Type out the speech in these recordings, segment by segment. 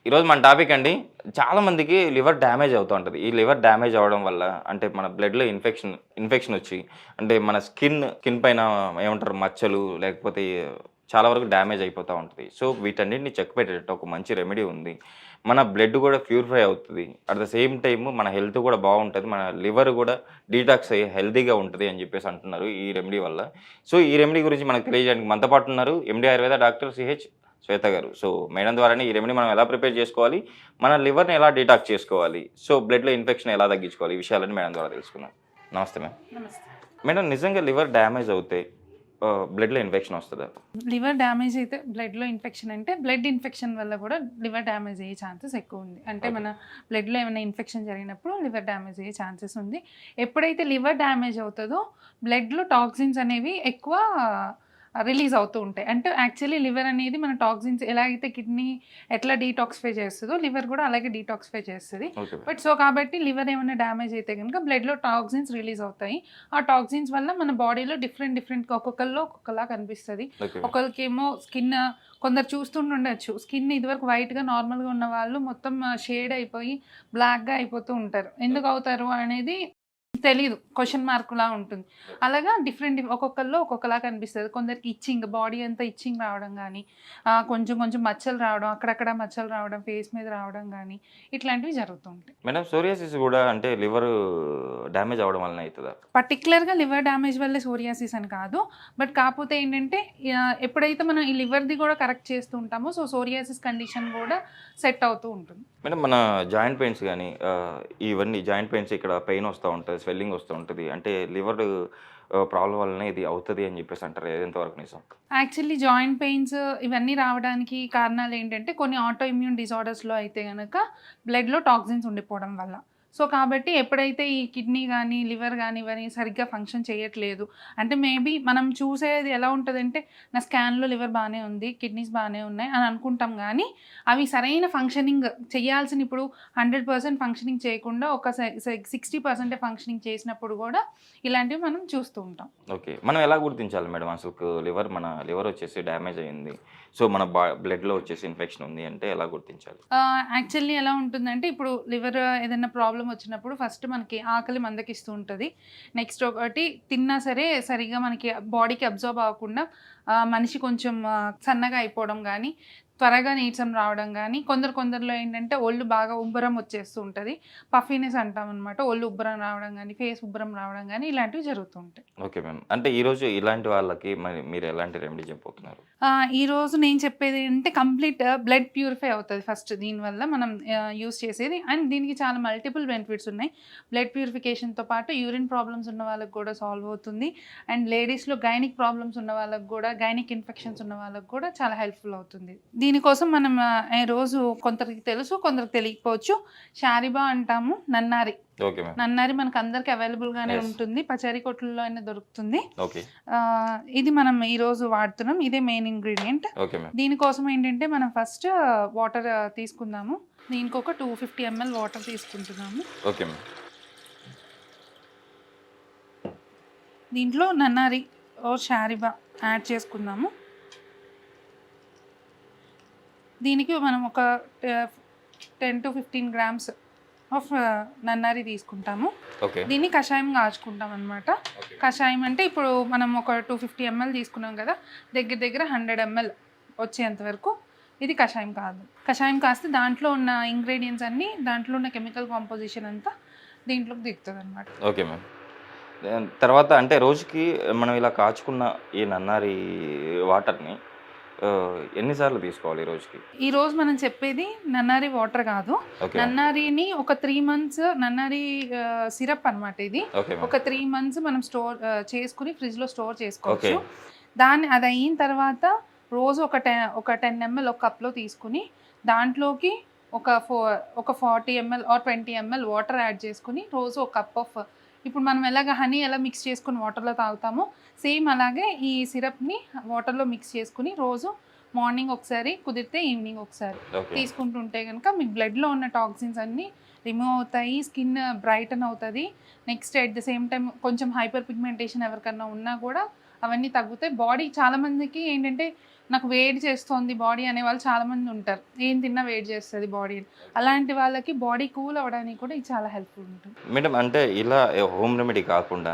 ఈరోజు మన టాపిక్ అండి. చాలామందికి లివర్ డ్యామేజ్ అవుతూ ఉంటది. ఈ లివర్ డ్యామేజ్ అవ్వడం వల్ల అంటే మన బ్లడ్‌లో ఇన్ఫెక్షన్ వచ్చి అంటే మన స్కిన్ పైన ఏమంటారు మచ్చలు లేకపోతే చాలా వరకు డ్యామేజ్ అయిపోతా ఉంటది. సో, వీటన్నిటిని చెక్ పెట్టేటట్టు ఒక మంచి రెమెడీ ఉంది. మన బ్లడ్ కూడా ప్యూరిఫై అవుతది. అట్ ద సేమ్ టైమ్ మన హెల్త్ కూడా బావుంటది. మన లివర్ కూడా డీటాక్స్ అయ్యి హెల్తీగా ఉంటది అని చెప్పేసి అంటున్నారు ఈ రెమెడీ వల్ల. సో, ఈ రెమెడీ గురించి మనకు తెలియజేయడానికి మనతో పాటు ఉన్నారు ఎండీ ఆయుర్వేద డాక్టర్ సిహెచ్ శ్వేత గారు. సో, మేడం ద్వారానే ఈ రెమెడీ మనం ఎలా ప్రిపేర్ చేసుకోవాలి? మన లివర్‌ని ఎలా డీటాక్స్ చేసుకోవాలి? సో, బ్లడ్‌లో ఇన్ఫెక్షన్ ఎలా తగ్గించుకోవాలి? ఈ విషయాలన్నీ మేడం ద్వారా తెలుసుకుందాం. నమస్తే మ్యామ్. నమస్తే. మేడం నిజంగా లివర్ డ్యామేజ్ అవుతే బ్లడ్‌లో ఇన్ఫెక్షన్ వస్తదా? లివర్ డ్యామేజ్ అయితే బ్లడ్‌లో ఇన్ఫెక్షన్ అంటే బ్లడ్ ఇన్ఫెక్షన్ వల్ల కూడా లివర్ డ్యామేజ్ అయ్యే ఛాన్సెస్ ఎక్కువ ఉంది. అంటే ఓకే. మన బ్లడ్‌లో ఏమైనా ఇన్ఫెక్షన్ జరిగినప్పుడు లివర్ డ్యామేజ్ అయ్యే ఛాన్సెస్ ఉంది. ఎప్పుడైతే లివర్ డ్యామేజ్ అవుతదో బ్లడ్‌లో టాక్సిన్స్ అనేవి ఎక్కువ రిలీజ్ అవుతూ ఉంటాయి. అంటే యాక్చువల్లీ లివర్ అనేది మన టాక్సిన్స్ ఎలా అయితే కిడ్నీ ఎట్లా డీటాక్సిఫై చేస్తదో లివర్ కూడా అలాగే డీటాక్సిఫై చేస్తది. ఓకే. బట్ సో కాబట్టి లివర్ ఏమైనా డ్యామేజ్ అయితే కనుక బ్లడ్‌లో టాక్సిన్స్ రిలీజ్ అవుతాయి. ఆ టాక్సిన్స్ వల్ల మన బాడీలో డిఫరెంట్‌గా ఒక్కొక్కళ్ళలో ఒక్కొక్కలా కనిపిస్తది. ఓకే. ఒకళ్ళకేమో స్కిన్ కొందరు చూస్తుండొచ్చు. స్కిన్ ఇదివరకు వైట్‌గా నార్మల్‌గా ఉన్న వాళ్ళు మొత్తం షేడ్ అయిపోయి బ్లాక్‌గా అయిపోతూ ఉంటారు. ఎందుకు అవుతారు అనేది తెలీదు. క్వెషన్ మార్క్‌లా ఉంటుంది. అలాగా ఒక్కొక్కళ్ళలో ఒక్కొక్కలా కనిపిస్తది. కొందరికి బాడీ అంతా ఇచ్చింగ్ రావడం గానీ, కొంచెం కొంచెం మచ్చలు రావడం, అక్కడక్కడ మచ్చలు రావడం, ఫేస్ మీద రావడం గానీ, ఇట్లాంటివి జరుగుతూ ఉంటాయి. మేడం సోరియాసిస్ కూడా అంటే లివర్ డ్యామేజ్ అవ్వడం వల్లనే అయితదా? పర్టిక్యులర్‌గా లివర్ డ్యామేజ్ వల్లే సోరియాసిస్ అని కాదు. బట్ కాకపోతే ఏంటంటే ఎప్పుడైతే మనం ఈ లివర్‌ది కూడా కరెక్ట్ చేస్తూ ఉంటామో సోరియాసిస్ కండిషన్ కూడా సెట్ అవుతూ ఉంటుంది. మేడం మన జాయింట్ పెయిన్స్ గానీ ఇవన్నీ జాయింట్ పెయిన్స్ ఇక్కడ పెయిన్ వస్తా ఉంటది. స్వెల్లింగ్ వస్తూ ఉంటది. అంటే లివర్ ప్రాబ్లమ్ వల్లనే ఇది అవుతది అని చెప్పేసి అంటారు. ఇది ఎంతవరకు నిజం? యాక్చువల్లీ జాయింట్ పెయిన్స్ ఇవన్నీ రావడానికి కారణాలు ఏంటంటే కొన్ని ఆటో ఇమ్యూన్ డిజార్డర్స్‌లో అయితే గనక బ్లడ్‌లో టాక్సిన్స్ ఉండిపోవడం వల్ల. సో కాబట్టి ఎప్పుడైతే ఈ కిడ్నీ గానీ, లివర్ గానీ ఇవన్నీ సరిగ్గా ఫంక్షన్ చేయట్లేదు. అంటే మేబీ మనం చూసేది ఎలా ఉంటదంటే నా స్కాన్‌లో లివర్ బానే ఉంది, కిడ్నీస్ బానే ఉన్నాయి అని అనుకుంటాం గానీ అవి సరైన ఫంక్షనింగ్ చేయాల్సిన ఇప్పుడు 100% ఫంక్షనింగ్ చేయకుండా ఒక 60% ఫంక్షనింగ్ చేసినప్పుడు గూడా ఇలాంటివి మనం చూస్తూ ఉంటాం. ఓకే. మనం ఎలా గుర్తించాలి మేడం అసలుకు మన లివర్ వచ్చేసి డ్యామేజ్ అయింది. సో, మన బ్లడ్‌లో వచ్చేసి ఇన్ఫెక్షన్ ఉంది అంటే ఎలా గుర్తించాలి? యాక్చువల్లీ ఎలా ఉంటుందంటే ఇప్పుడు లివర్ ఏదైనా ప్రాబ్లమ్ వచ్చినప్పుడు ఫస్ట్ మనకి ఆకలి మందకిస్తూ ఉంటుంది. నెక్స్ట్ ఒకటి తిన్నా సరే సరిగ్గా మనకి బాడీకి అబ్జార్బ్ అవ్వకుండా మనిషి కొంచెం సన్నగా అయిపోవడం గానీ, త్వరగా నీరసం రావడం గానీ, కొందరిలో ఏంటంటే ఒళ్ళు బాగా ఉబ్బరం వచ్చేస్తూ ఉంటది. పఫీనెస్ అంటామనమాట. ఒళ్ళు ఉబ్బరం రావడం గానీ, ఫేస్ ఉబ్బరం రావడం గానీ ఇలాంటివి జరుగుతూ ఉంటాయి. Okay ma'am. అంటే ఈరోజు ఇలాంటి వాళ్ళకి మరి మీరు ఎలాంటి రెమెడీ చెప్పబోతున్నారు? ఈరోజు నేను చెప్పేది ఏంటంటే కంప్లీట్ బ్లడ్ ప్యూరిఫై అవుతది ఫస్ట్ దీనివల్ల మనం యూజ్ చేసేది. అండ్ దీనికి చాలా మల్టిపుల్ బెనిఫిట్స్ ఉన్నాయి. బ్లడ్ ప్యూరిఫికేషన్‌తో పాటు యూరిన్ ప్రాబ్లమ్స్ ఉన్న వాళ్ళకి కూడా సాల్వ్ అవుతుంది. అండ్ లేడీస్‌లో గైనిక్ ప్రాబ్లమ్స్ ఉన్న వాళ్ళకి కూడా, గైనిక్ ఇన్ఫెక్షన్స్ ఉన్న వాళ్ళకి కూడా చాలా హెల్ప్‌ఫుల్ అవుతుంది. దీనికోసం మనం రోజు కొందరికి తెలుసు, కొందరికి తెలియకపోవచ్చు. షారిబా అంటాము, నన్నారి. Okay ma'am. నన్నారి మనకు అందరికి అవైలబుల్‌గానే యెస్. ఉంటుంది. పచారీ కొట్టుల్లో అయినా దొరుకుతుంది. ఓకే. ఇది మనం ఈరోజు వాడుతున్నాం. ఇదే మెయిన్ ఇంగ్రీడియంట్. Okay ma'am. దీనికోసం ఏంటంటే మనం ఫస్ట్ వాటర్ తీసుకుందాము. దీనికి ఒక 250 ml వాటర్ తీసుకుంటున్నాము. Okay ma'am. దీంట్లో నన్నారి ఓర్ షారిబా యాడ్ చేసుకుందాము. దీనికి మనం ఒక 10 to 15 grams ఆఫ్ నన్నారి తీసుకుంటాము. ఓకే. దీన్ని కషాయం కాచుకుంటాం అనమాట. ఓకే. కషాయం అంటే ఇప్పుడు మనం ఒక 250 ml తీసుకున్నాం కదా, దగ్గర 100 ml వచ్చేంత వరకు ఇది కషాయం కాదు. కషాయం కాస్తే దాంట్లో ఉన్న ఇంగ్రీడియంట్స్ అన్నీ, దాంట్లో ఉన్న కెమికల్ కాంపోజిషన్ అంతా దీంట్లోకి దిగుతుంది అనమాట. Okay ma'am. తర్వాత అంటే రోజుకి మనం ఇలా కాచుకున్న ఈ నన్నారి వాటర్‌ని ఎన్ని సార్లు తీసుకోవాలి రోజుకి? ఈరోజు మనం చెప్పేది నన్నారి వాటర్ కాదు. ఓకే. నన్నారిని ఒక 3 months నన్నారి సిరప్ అనమాట ఇది. Okay ma'am. ఒక 3 months మనం స్టోర్ చేసుకుని ఫ్రిడ్జ్‌లో స్టోర్ ఓకే. చేసుకోవచ్చు. అది అయిన తర్వాత రోజు ఒక 10 ml ఒక కప్‌లో తీసుకుని దాంట్లోకి ఒక 40 ml or 20 ml water add చేసుకుని రోజు ఒక కప్ ఆఫ్ ఇప్పుడు మనం హనీ ఎలా మిక్స్ చేసుకుని వాటర్‌లో తాగుతామో సేమ్ అలాగే ఈ సిరప్‌ని వాటర్‌లో మిక్స్ చేసుకుని రోజు మార్నింగ్ ఒకసారి, కుదిరితే ఈవినింగ్ ఒకసారి ఓకే. తీసుకుంటుంటే కనుక మీకు బ్లడ్‌లో ఉన్న టాక్సిన్స్ అన్నీ రిమూవ్ అవుతాయి. స్కిన్ బ్రైటన్ అవుతుంది. Next at the same time కొంచెం హైపర్ పిగ్మెంటేషన్ ఎవరికన్నా ఉన్నా కూడా అవన్నీ తగ్గుతాయి. బాడీ చాలామందికి ఏంటంటే నాకు వేడి చేస్తోంది బాడీ అనే వాళ్ళు చాలామంది ఉంటారు. ఏం తిన్నా వేడి చేస్తుంది బాడీ. అలాంటి వాళ్ళకి బాడీ కూల్ అవ్వడానికి కూడా ఇది చాలా హెల్ప్‌ఫుల్ ఉంటుంది. మేడం అంటే ఇలా హోమ్ రెమెడీ కాకుండా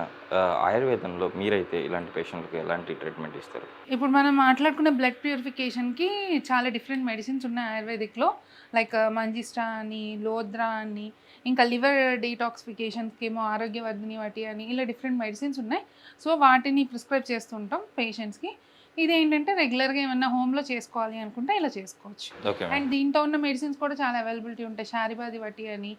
ఆయుర్వేదంలో మీరైతే ఇలాంటి పేషెంట్‌లకి ఎలాంటి ట్రీట్మెంట్ ఇస్తారు? ఇప్పుడు మనం మాట్లాడుకున్న బ్లడ్ ప్యూరిఫికేషన్‌కి చాలా డిఫరెంట్ మెడిసిన్స్ ఉన్నాయి ఆయుర్వేదిక్‌లో. లైక్ మంజిష్టా అని, లోద్రా అని, ఇంకా లివర్ డీటాక్సిఫికేషన్స్‌కి ఏమో ఆరోగ్యవర్ధిని వాటి అని ఇలా డిఫరెంట్ మెడిసిన్స్ ఉన్నాయి. సో వాటిని ప్రిస్క్రైబ్ చేస్తుంటాం పేషెంట్స్‌కి. ఇదేంటంటే రెగ్యులర్‌గా ఏమన్నా హోమ్‌లో చేసుకోవాలి అనుకుంటే ఇలా చేసుకోవచ్చు. Okay and madam. దీంట్లో ఉన్న మెడిసిన్స్ కూడా చాలా అవైలబిలిటీ ఉంటాయి. శారిబాది వటి అని,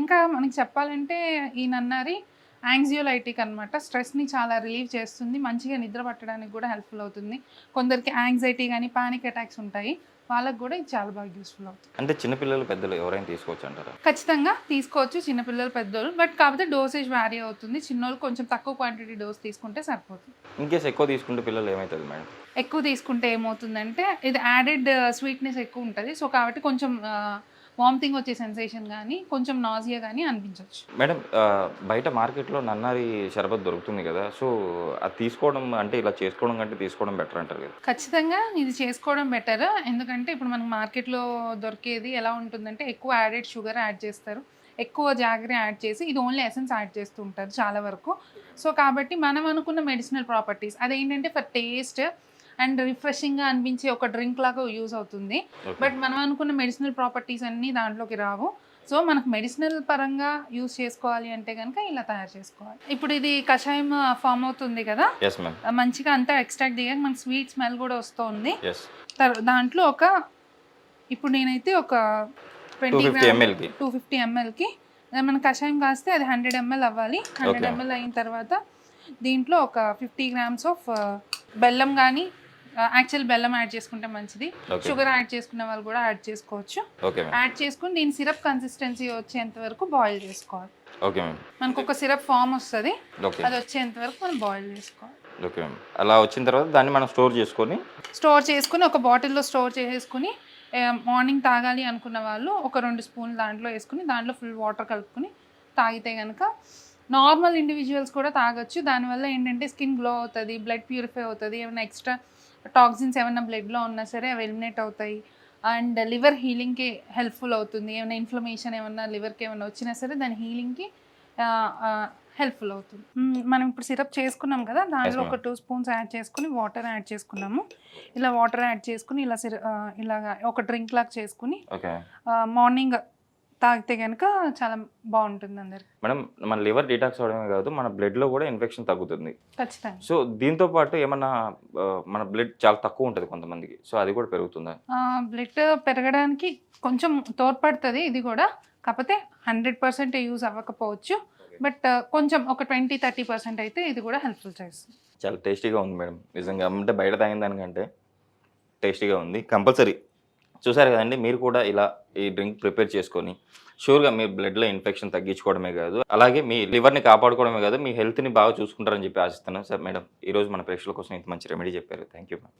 ఇంకా మనకి చెప్పాలంటే ఈ నన్నారి యాంగ్జియోలైటిక్ అనమాట. స్ట్రెస్‌ని చాలా రిలీవ్ చేస్తుంది. మంచిగా నిద్ర పట్టడానికి కూడా హెల్ప్‌ఫుల్ అవుతుంది. కొందరికి యాంగ్జైటీ గానీ, పానిక్ అటాక్స్ ఉంటాయి. వాళ్ళకి కూడా ఇది చాలా బాగా యూస్‌ఫుల్ అవుతుంది. అంటే చిన్నపిల్లలు, పెద్దలు ఎవరైనా తీసుకోవచ్చు అంటారా? ఖచ్చితంగా తీసుకోవచ్చు చిన్నపిల్లలు, పెద్దోళ్ళు. బట్ కాకపోతే డోసేజ్ వ్యారీ అవుతుంది. చిన్నోళ్ళు కొంచెం తక్కువ క్వాంటిటీ డోస్ తీసుకుంటే సరిపోతుంది. ఇన్‌కేస్ ఎక్కువ తీసుకుంటే పిల్లలు ఏమైతది మేడం? ఎక్కువ తీసుకుంటే ఏమవుతుందంటే ఇది యాడెడ్ స్వీట్‌నెస్ ఎక్కువ ఉంటది. సో కాబట్టి కొంచెం వామిటింగ్ వచ్చే సెన్సేషన్ గానీ, కొంచెం నాసియా గానీ అనిపించొచ్చు. మేడం బయట మార్కెట్‌లో నన్నారి షర్బత్ దొరుకుతుంది కదా! సో అది తీసుకోవడం అంటే ఇలా చేసుకోవడం కంటే తీసుకోవడం బెటర్ అంటారు కదా? ఖచ్చితంగా ఇది చేసుకోవడం బెటర్. ఎందుకంటే ఇప్పుడు మనకు మార్కెట్‌లో దొరికేది ఎలా ఉంటుందంటే ఎక్కువ యాడెడ్ షుగర్ యాడ్ చేస్తారు. ఎక్కువ జాగరీ యాడ్ చేసి ఇది ఓన్లీ ఎసెన్స్ యాడ్ చేస్తూ ఉంటారు చాలా వరకు. సో కాబట్టి మనం అనుకున్న మెడిసినల్ ప్రాపర్టీస్ అదేంటంటే ఫర్ టేస్ట్ అండ్ రిఫ్రెషింగ్‌గా అనిపించే ఒక డ్రింక్ లాగా యూజ్ అవుతుంది. ఓకే. బట్ మనం అనుకున్న మెడిసినల్ ప్రాపర్టీస్ అన్నీ దాంట్లోకి రావు. సో మనకు మెడిసినల్ పరంగా యూజ్ చేసుకోవాలి అంటే గనుక ఇలా తయారు చేసుకోవాలి. ఇప్పుడు ఇది కషాయం ఫార్మ్ అవుతుంది కదా! Yes ma'am. మంచిగా అంతా ఎక్స్ట్రాక్ట్ దిగాక మనకి స్వీట్ స్మెల్ కూడా వస్తోంది. యెస్. దాంట్లో ఇప్పుడు నేనైతే ఒక 20 250 mlకి. 250 mlకి మన కషాయం కాస్తే అది 100 ml అవ్వాలి. 100 Okay. ml అయిన తర్వాత దీంట్లో ఒక 50 grams ఆఫ్ బెల్లం కానీ, యాక్చువల్ బెల్లం యాడ్ చేసుకుంటే మంచిది. Okay. షుగర్ యాడ్ చేసుకునే వాళ్ళు కూడా యాడ్ చేసుకోవచ్చు. Okay ma'am. యాడ్ చేసుకుని దీని సిరప్ కన్సిస్టెన్సీ వచ్చేంత వరకు బాయిల్ చేసుకోవాలి. Okay ma'am. మనకు ఒక సిరప్ ఫామ్ వస్తుంది. ఓకే. అది వచ్చేంత వరకు మనం బాయిల్ చేసుకోవాలి. Okay ma'am. అలా వచ్చిన తర్వాత దాన్ని మనం స్టోర్ చేసుకొని స్టోర్ చేసుకుని ఒక బాటిల్లో స్టోర్ చేసేసుకుని మార్నింగ్ తాగాలి అనుకున్న వాళ్ళు ఒక 2 స్పూన్లు దాంట్లో వేసుకుని దాంట్లో ఫుల్ వాటర్ కలుపుకొని తాగితే కనుక నార్మల్ ఇండివిజువల్స్ కూడా తాగొచ్చు. దానివల్ల ఏంటంటే స్కిన్ గ్లో అవుతుంది, బ్లడ్ ప్యూరిఫై అవుతుంది, ఏమైనా ఎక్స్ట్రా టాక్సిన్స్ ఏమైనా బ్లడ్లో ఉన్నా సరే అవి ఎలిమినేట్ అవుతాయి. అండ్ లివర్ హీలింగ్కి హెల్ప్ఫుల్ అవుతుంది. ఏమైనా ఇన్ఫ్లమేషన్ ఏమన్నా లివర్కి ఏమైనా వచ్చినా సరే దాని హీలింగ్కి హెల్ప్ఫుల్ అవుతుంది. మనం ఇప్పుడు సిరప్ చేసుకున్నాం కదా, దాంట్లో ఒక 2 స్పూన్స్ యాడ్ చేసుకుని వాటర్ యాడ్ చేసుకున్నాము. ఇలా వాటర్ యాడ్ చేసుకుని ఇలాగా ఒక డ్రింక్ లాగా చేసుకుని ఓకే మార్నింగ్ తాగితే కనుక చాలా బాగుంటుంది అందరికి. మేడం మన లివర్ డీటాక్స్ అవడమే కాదు మన బ్లడ్లో కూడా ఇన్ఫెక్షన్ తగ్గుతుంది. ఖచ్చితంగా. సో దీంతో పాటు ఏమన్నా మన బ్లడ్ చాలా తక్కువ ఉంటుంది కొంతమందికి, సో అది కూడా పెరుగుతుందా? బ్లడ్ పెరగడానికి కొంచెం తోడ్పడుతుంది ఇది కూడా. కాకపోతే 100% యూజ్ అవ్వకపోవచ్చు. బట్ కొంచెం ఒక 20-30% అయితే ఇది కూడా హెల్ప్ఫుల్ చేస్తుంది. చాలా టేస్టీగా ఉంది మేడం నిజంగా. అంటే బయట తాగిన దానికంటే టేస్టీగా ఉంది. కంపల్సరీ చూసారు కదండి, మీరు కూడా ఇలా ఈ డ్రింక్ ప్రిపేర్ చేసుకొని షూర్గా మీ బ్లడ్లో ఇన్ఫెక్షన్ తగ్గించుకోవడమే కాదు, అలాగే మీ లివర్ని కాపాడుకోవడమే కాదు, మీ హెల్త్ని బాగా చూసుకుంటారని చెప్పి ఆశిస్తున్నాను సార్. మేడం ఈరోజు మన ప్రేక్షకుల కోసం ఇంత మంచి రెమెడీ చెప్పారు. Thank you ma'am.